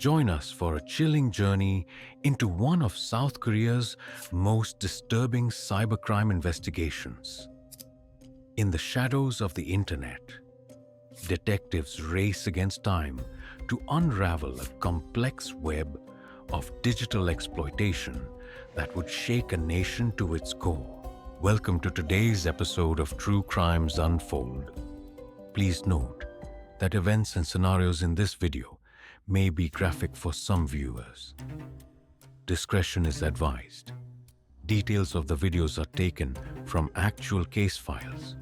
Join us for a chilling journey into one of South Korea's most disturbing cybercrime investigations. In the shadows of the internet, detectives race against time to unravel a complex web of digital exploitation that would shake a nation to its core. Welcome to today's episode of True Crimes Unfold. Please note that events and scenarios in this video may be graphic for some viewers. Discretion is advised. Details of the videos are taken from actual case files.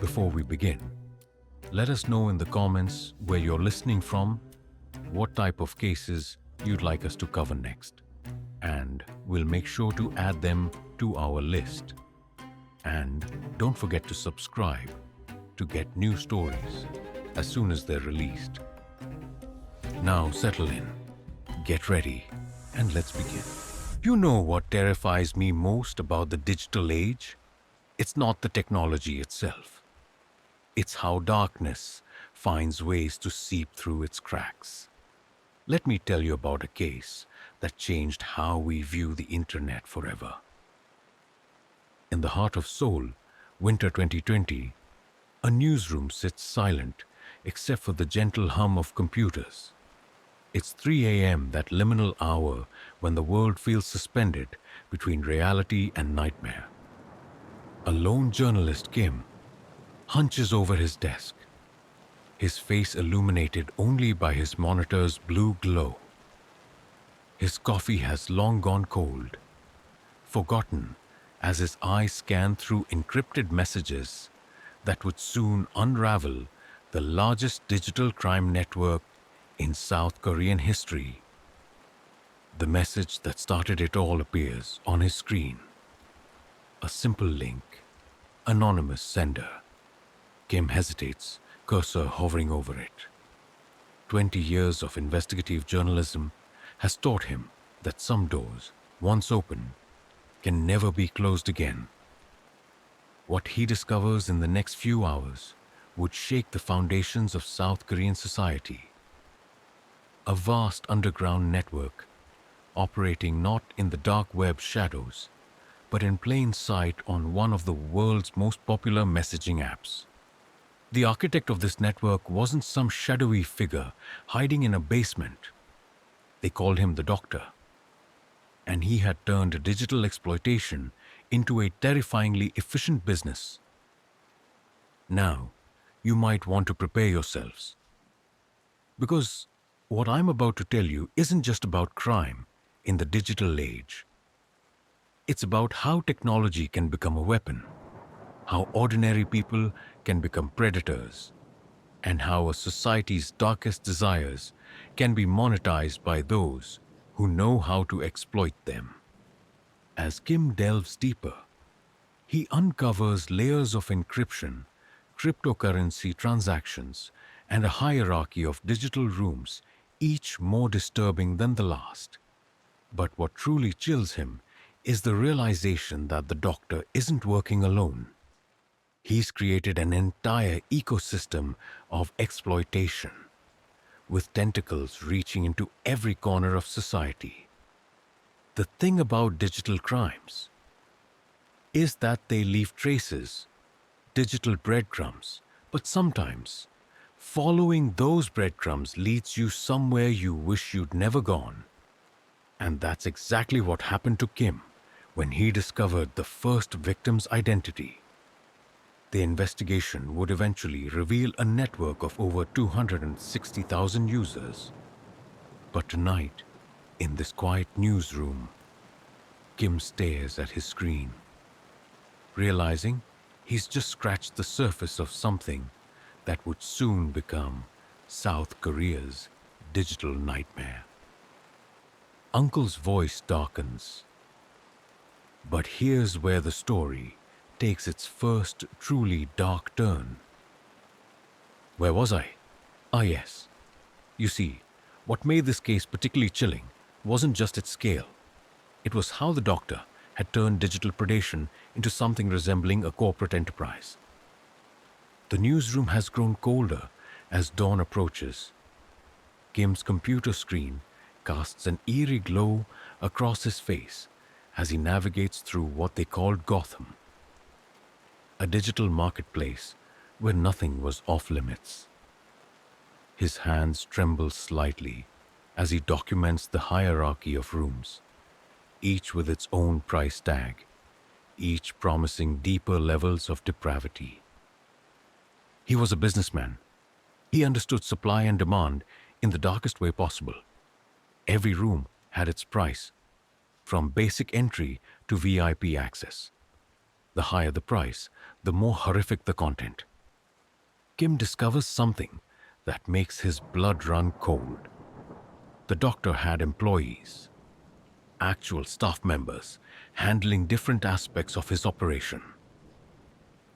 Before we begin, let us know in the comments where you're listening from, what type of cases you'd like us to cover next, and we'll make sure to add them to our list. And don't forget to subscribe to get new stories as soon as they're released. Now settle in, get ready, and let's begin. You know what terrifies me most about the digital age? It's not the technology itself. It's how darkness finds ways to seep through its cracks. Let me tell you about a case that changed how we view the internet forever. In the heart of Seoul, winter 2020, a newsroom sits silent except for the gentle hum of computers. It's 3 a.m., that liminal hour when the world feels suspended between reality and nightmare. A lone journalist, Kim, hunches over his desk, his face illuminated only by his monitor's blue glow. His coffee has long gone cold, forgotten as his eyes scan through encrypted messages that would soon unravel the largest digital crime network in South Korean history. The message that started it all appears on his screen. A simple link, anonymous sender. Kim hesitates, cursor hovering over it. 20 years of investigative journalism has taught him that some doors, once open, can never be closed again. What he discovers in the next few hours would shake the foundations of South Korean society. A vast underground network, operating not in the dark web shadows, but in plain sight on one of the world's most popular messaging apps. The architect of this network wasn't some shadowy figure hiding in a basement. They called him the Doctor. And he had turned digital exploitation into a terrifyingly efficient business. Now, you might want to prepare yourselves. Because what I'm about to tell you isn't just about crime in the digital age. It's about how technology can become a weapon, how ordinary people can become predators, and how a society's darkest desires can be monetized by those who know how to exploit them. As Kim delves deeper, he uncovers layers of encryption, cryptocurrency transactions, and a hierarchy of digital rooms, each more disturbing than the last. But what truly chills him is the realization that the Doctor isn't working alone. He's created an entire ecosystem of exploitation, with tentacles reaching into every corner of society. The thing about digital crimes is that they leave traces, digital breadcrumbs, but sometimes following those breadcrumbs leads you somewhere you wish you'd never gone. And that's exactly what happened to Kim when he discovered the first victim's identity. The investigation would eventually reveal a network of over 260,000 users. But tonight, in this quiet newsroom, Kim stares at his screen, realizing he's just scratched the surface of something that would soon become South Korea's digital nightmare. Uncle's voice darkens. But here's where the story takes its first truly dark turn. Where was I? Ah, yes. You see, what made this case particularly chilling wasn't just its scale. It was how the Doctor had turned digital predation into something resembling a corporate enterprise. The newsroom has grown colder as dawn approaches. Kim's computer screen casts an eerie glow across his face as he navigates through what they called Gotham, a digital marketplace where nothing was off limits. His hands tremble slightly as he documents the hierarchy of rooms, each with its own price tag, each promising deeper levels of depravity. He was a businessman. He understood supply and demand in the darkest way possible. Every room had its price, from basic entry to VIP access. The higher the price, the more horrific the content. Kim discovers something that makes his blood run cold. The doctor had employees, actual staff members, handling different aspects of his operation.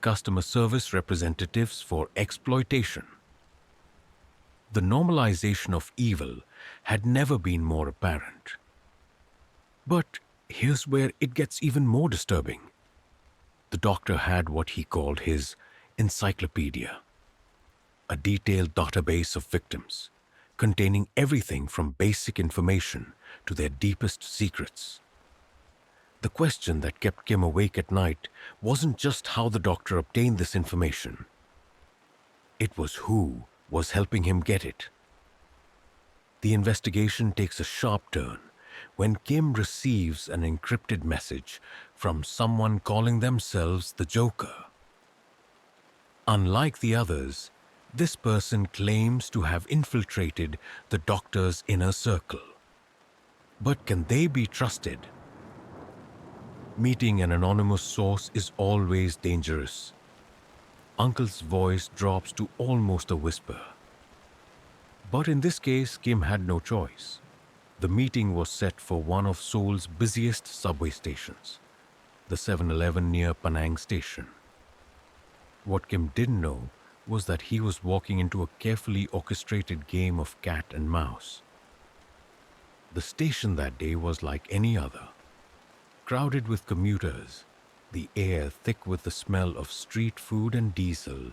Customer service representatives for exploitation. The normalization of evil had never been more apparent. But here's where it gets even more disturbing. The doctor had what he called his encyclopedia, a detailed database of victims, containing everything from basic information to their deepest secrets. The question that kept Kim awake at night wasn't just how the doctor obtained this information. It was who was helping him get it. The investigation takes a sharp turn when Kim receives an encrypted message from someone calling themselves the Joker. Unlike the others, this person claims to have infiltrated the doctor's inner circle. But can they be trusted? Meeting an anonymous source is always dangerous. Uncle's voice drops to almost a whisper. But in this case, Kim had no choice. The meeting was set for one of Seoul's busiest subway stations, the 7-Eleven near Panang Station. What Kim didn't know was that he was walking into a carefully orchestrated game of cat and mouse. The station that day was like any other, crowded with commuters, the air thick with the smell of street food and diesel.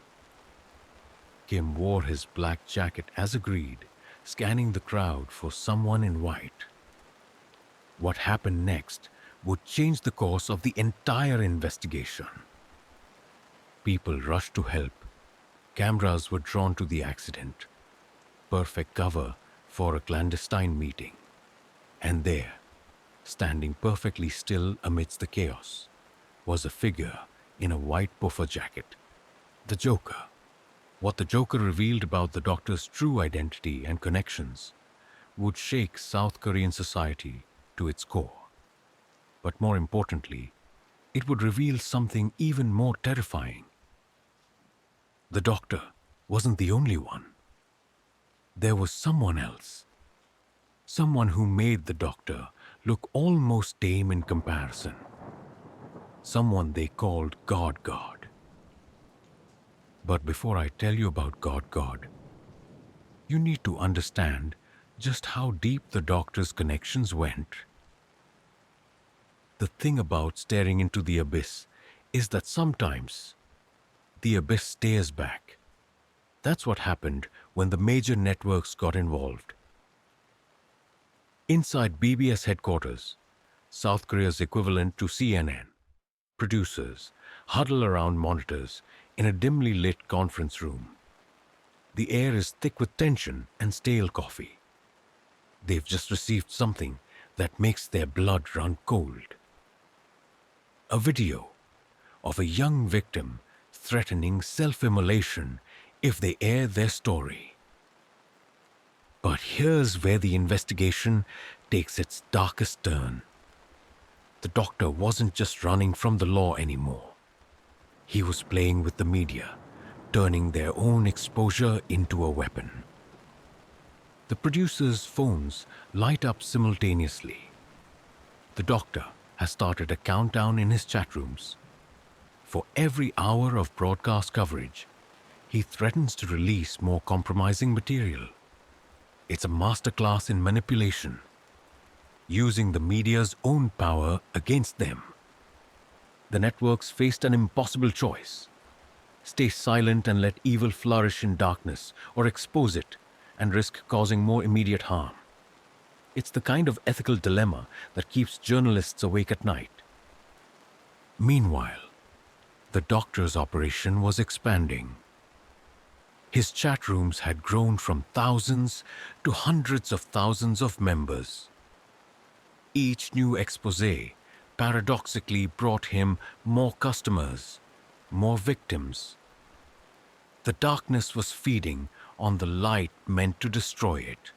Kim wore his black jacket as agreed, scanning the crowd for someone in white. What happened next would change the course of the entire investigation. People rushed to help. Cameras were drawn to the accident. Perfect cover for a clandestine meeting. And there, standing perfectly still amidst the chaos, was a figure in a white puffer jacket, the Joker. What the Joker revealed about the doctor's true identity and connections would shake South Korean society to its core. But more importantly, it would reveal something even more terrifying. The doctor wasn't the only one. There was someone else. Someone who made the doctor look almost tame in comparison. Someone they called God. But before I tell you about God, you need to understand just how deep the doctor's connections went. The thing about staring into the abyss is that sometimes the abyss stares back. That's what happened when the major networks got involved. Inside BBS headquarters, South Korea's equivalent to CNN, producers huddle around monitors in a dimly lit conference room. The air is thick with tension and stale coffee. They've just received something that makes their blood run cold. A video of a young victim threatening self-immolation if they air their story. But here's where the investigation takes its darkest turn. The doctor wasn't just running from the law anymore. He was playing with the media, turning their own exposure into a weapon. The producers' phones light up simultaneously. The doctor has started a countdown in his chat rooms. For every hour of broadcast coverage, he threatens to release more compromising material. It's a masterclass in manipulation, using the media's own power against them. The networks faced an impossible choice: stay silent and let evil flourish in darkness, or expose it, and risk causing more immediate harm. It's the kind of ethical dilemma that keeps journalists awake at night. Meanwhile, the doctor's operation was expanding. His chat rooms had grown from thousands to hundreds of thousands of members. Each new expose paradoxically brought him more customers, more victims. The darkness was feeding on the light meant to destroy it.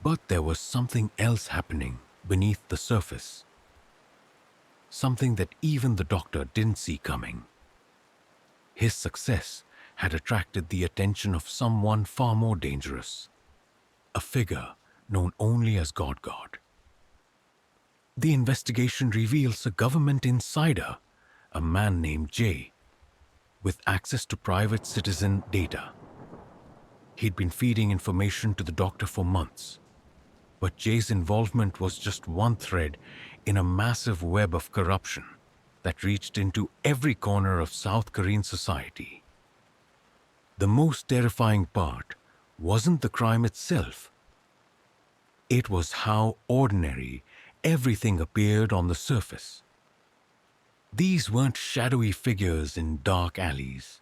But there was something else happening beneath the surface. Something that even the doctor didn't see coming. His success had attracted the attention of someone far more dangerous. A figure known only as God. The investigation reveals a government insider, a man named Jay, with access to private citizen data. He'd been feeding information to the doctor for months, but Jay's involvement was just one thread in a massive web of corruption that reached into every corner of South Korean society. The most terrifying part wasn't the crime itself. It was how ordinary everything appeared on the surface. These weren't shadowy figures in dark alleys.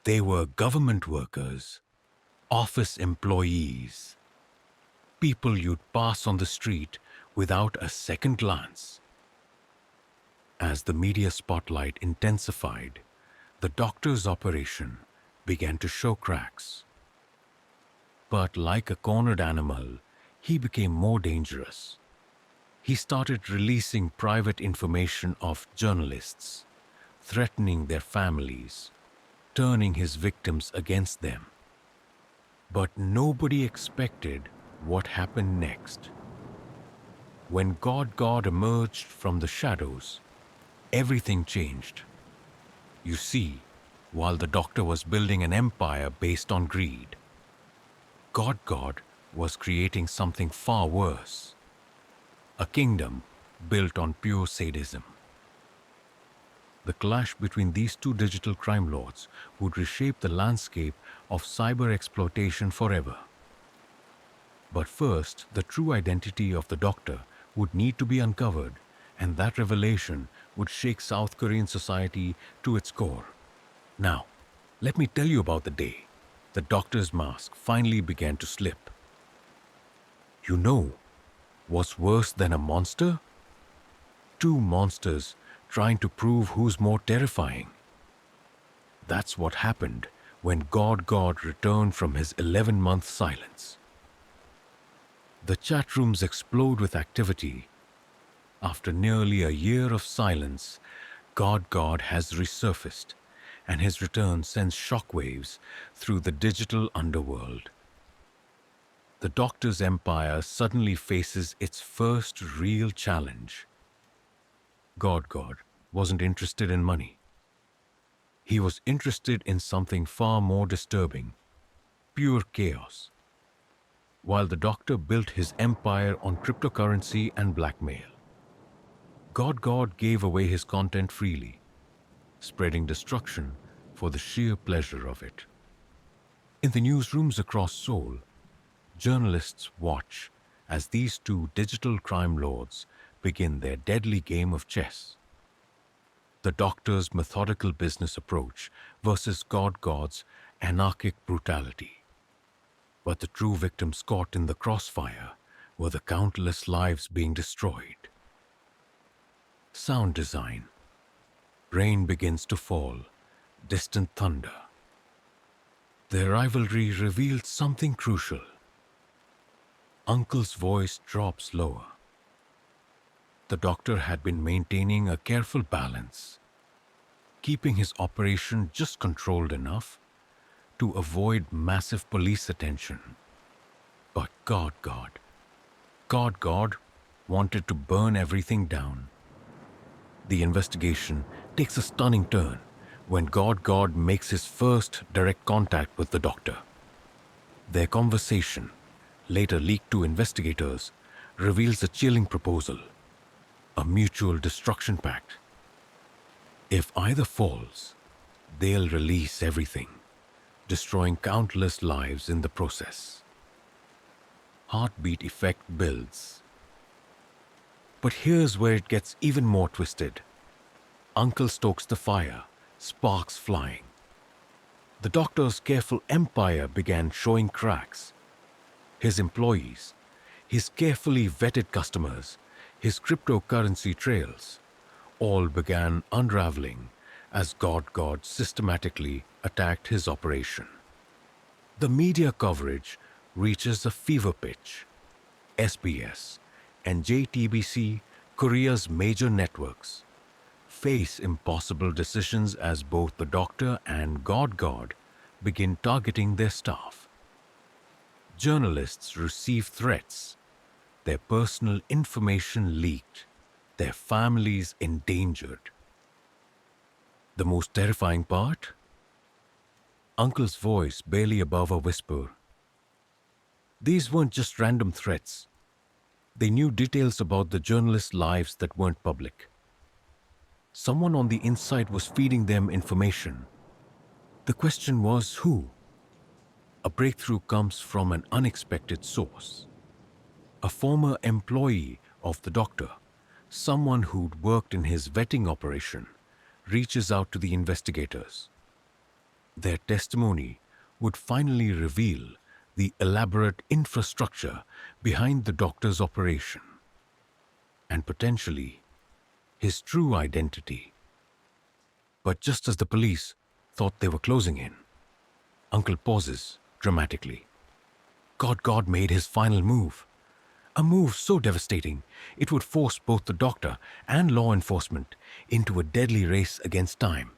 They were government workers, office employees, people you'd pass on the street without a second glance. As the media spotlight intensified, the doctor's operation began to show cracks. But like a cornered animal, he became more dangerous. He started releasing private information of journalists, threatening their families, turning his victims against them. But nobody expected what happened next. When God emerged from the shadows, everything changed. You see, while the doctor was building an empire based on greed, God was creating something far worse. A kingdom built on pure sadism. The clash between these two digital crime lords would reshape the landscape of cyber exploitation forever. But first, the true identity of the doctor would need to be uncovered, and that revelation would shake South Korean society to its core. Now, let me tell you about the day the doctor's mask finally began to slip. You know what's worse than a monster? Two monsters trying to prove who's more terrifying. That's what happened when God returned from his 11-month silence. The chat rooms explode with activity. After nearly a year of silence, God has resurfaced, and his return sends shockwaves through the digital underworld. The doctor's empire suddenly faces its first real challenge. God wasn't interested in money. He was interested in something far more disturbing, pure chaos. While the doctor built his empire on cryptocurrency and blackmail, God gave away his content freely, spreading destruction for the sheer pleasure of it. In the newsrooms across Seoul, journalists watch as these two digital crime lords begin their deadly game of chess. The doctor's methodical business approach versus God's anarchic brutality. But the true victims caught in the crossfire were the countless lives being destroyed. Sound design. Rain begins to fall, distant thunder. Their rivalry revealed something crucial. Uncle's voice drops lower. The doctor had been maintaining a careful balance, keeping his operation just controlled enough to avoid massive police attention. But God wanted to burn everything down. The investigation takes a stunning turn when God makes his first direct contact with the doctor. Their conversation, later leaked to investigators, reveals a chilling proposal, a mutual destruction pact. If either falls, they'll release everything, destroying countless lives in the process. Heartbeat effect builds. But here's where it gets even more twisted. Uncle stokes the fire, sparks flying. The doctor's careful empire began showing cracks. His employees, his carefully vetted customers, his cryptocurrency trails, all began unraveling as God systematically attacked his operation. The media coverage reaches a fever pitch. SBS and JTBC, Korea's major networks, face impossible decisions as both the doctor and God begin targeting their staff. Journalists receive threats, their personal information leaked, their families endangered. The most terrifying part? Uncle's voice barely above a whisper. These weren't just random threats. They knew details about the journalists' lives that weren't public. Someone on the inside was feeding them information. The question was who? A breakthrough comes from an unexpected source. A former employee of the doctor, someone who'd worked in his vetting operation, reaches out to the investigators. Their testimony would finally reveal the elaborate infrastructure behind the doctor's operation, and potentially his true identity. But just as the police thought they were closing in, Uncle pauses dramatically. God made his final move. A move so devastating it would force both the doctor and law enforcement into a deadly race against time.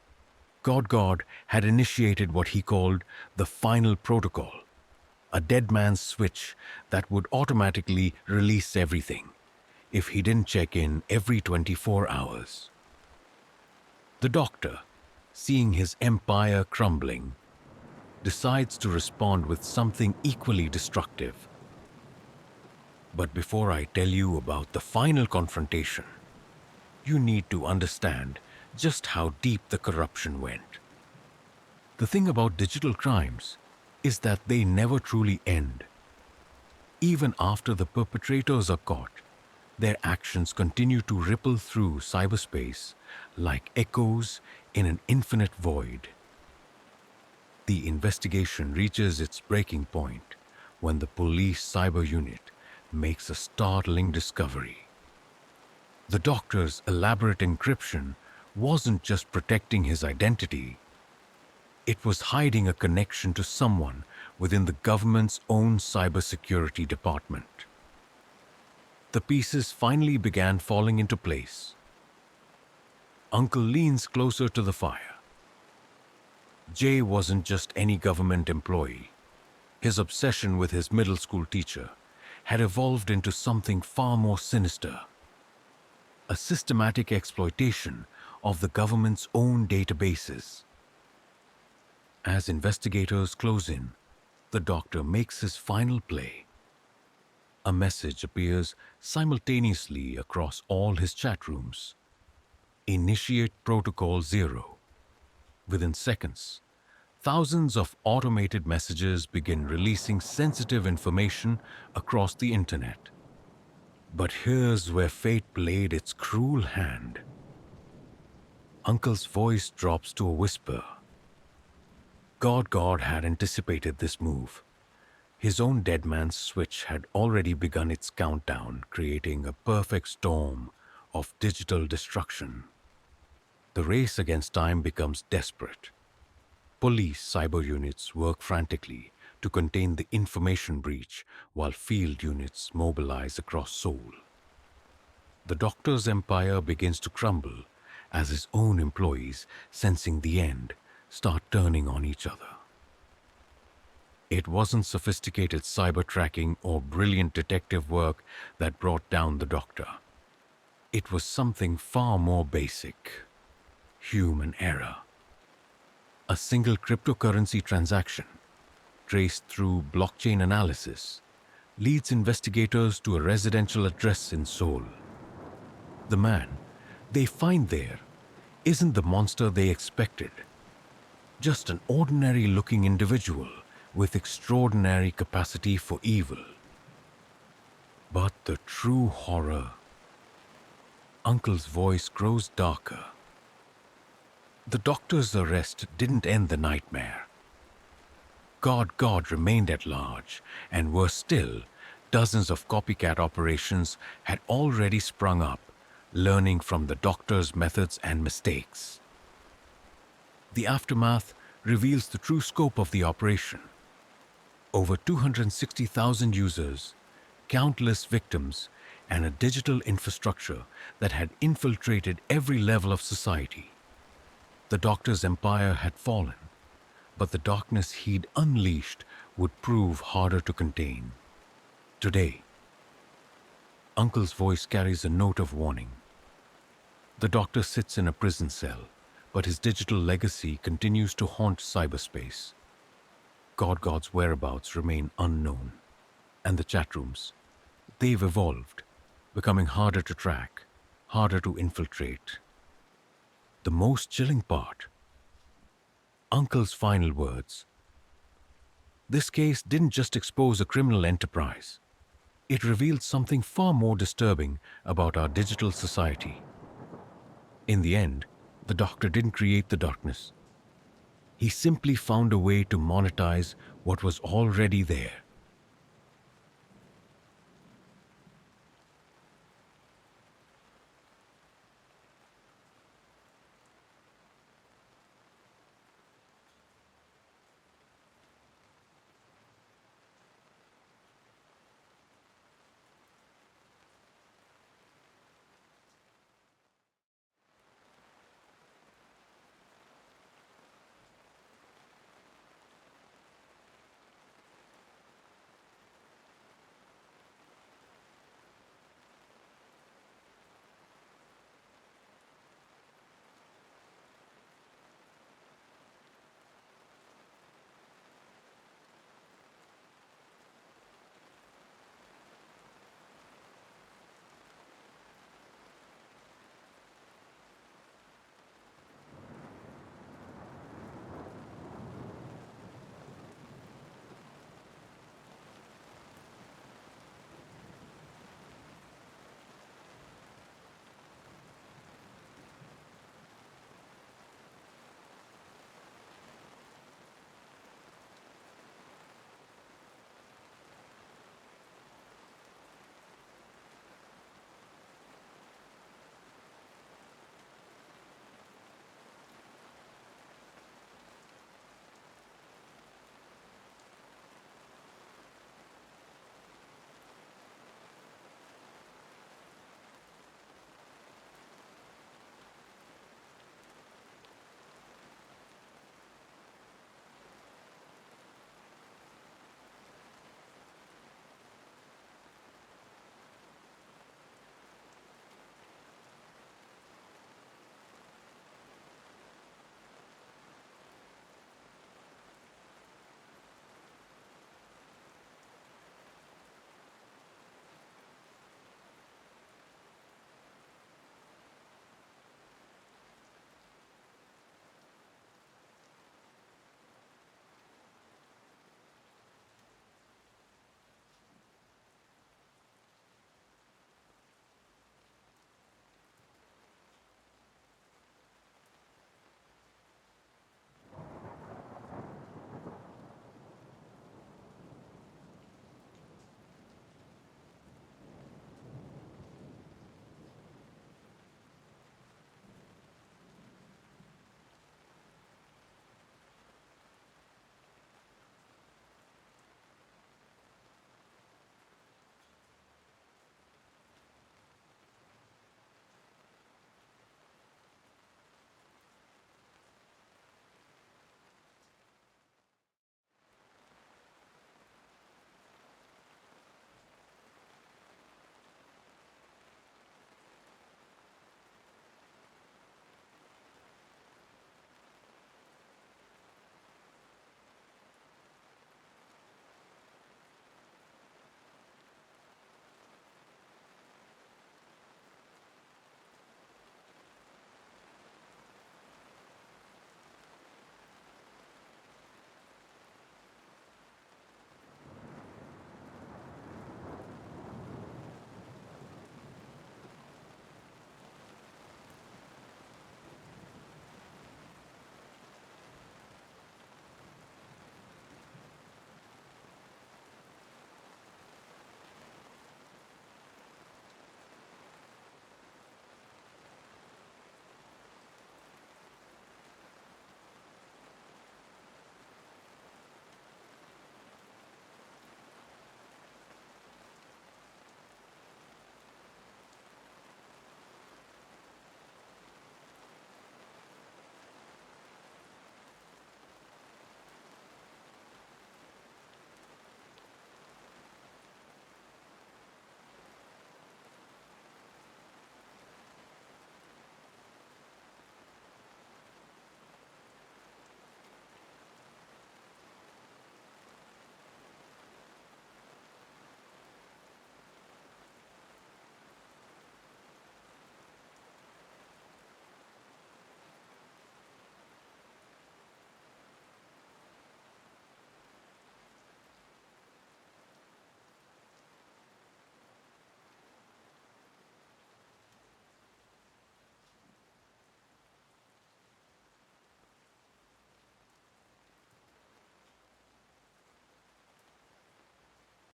God had initiated what he called the final protocol, a dead man's switch that would automatically release everything if he didn't check in every 24 hours. The doctor, seeing his empire crumbling, decides to respond with something equally destructive. But before I tell you about the final confrontation, you need to understand just how deep the corruption went. The thing about digital crimes is that they never truly end. Even after the perpetrators are caught, their actions continue to ripple through cyberspace like echoes in an infinite void. The investigation reaches its breaking point when the police cyber unit makes a startling discovery. The doctor's elaborate encryption wasn't just protecting his identity, it was hiding a connection to someone within the government's own cybersecurity department. The pieces finally began falling into place. Uncle leans closer to the fire. Jay wasn't just any government employee. His obsession with his middle school teacher had evolved into something far more sinister. A systematic exploitation of the government's own databases. As investigators close in, the doctor makes his final play. A message appears simultaneously across all his chat rooms. Initiate Protocol 0. Within seconds, thousands of automated messages begin releasing sensitive information across the internet. But here's where fate played its cruel hand. Uncle's voice drops to a whisper. God had anticipated this move. His own dead man's switch had already begun its countdown, creating a perfect storm of digital destruction. The race against time becomes desperate. Police cyber units work frantically to contain the information breach while field units mobilize across Seoul. The doctor's empire begins to crumble as his own employees, sensing the end, start turning on each other. It wasn't sophisticated cyber tracking or brilliant detective work that brought down the doctor. It was something far more basic: human error. A single cryptocurrency transaction, traced through blockchain analysis, leads investigators to a residential address in Seoul. The man they find there isn't the monster they expected. Just an ordinary-looking individual with extraordinary capacity for evil. But the true horror. Uncle's voice grows darker. The doctor's arrest didn't end the nightmare. God remained at large, and worse still, dozens of copycat operations had already sprung up, learning from the doctor's methods and mistakes. The aftermath reveals the true scope of the operation. Over 260,000 users, countless victims, and a digital infrastructure that had infiltrated every level of society. The doctor's empire had fallen, but the darkness he'd unleashed would prove harder to contain. Today, Uncle's voice carries a note of warning. The doctor sits in a prison cell, but his digital legacy continues to haunt cyberspace. God's whereabouts remain unknown, and the chat rooms, they've evolved, becoming harder to track, harder to infiltrate. The most chilling part, Uncle's final words. This case didn't just expose a criminal enterprise. It revealed something far more disturbing about our digital society. In the end, the doctor didn't create the darkness. He simply found a way to monetize what was already there.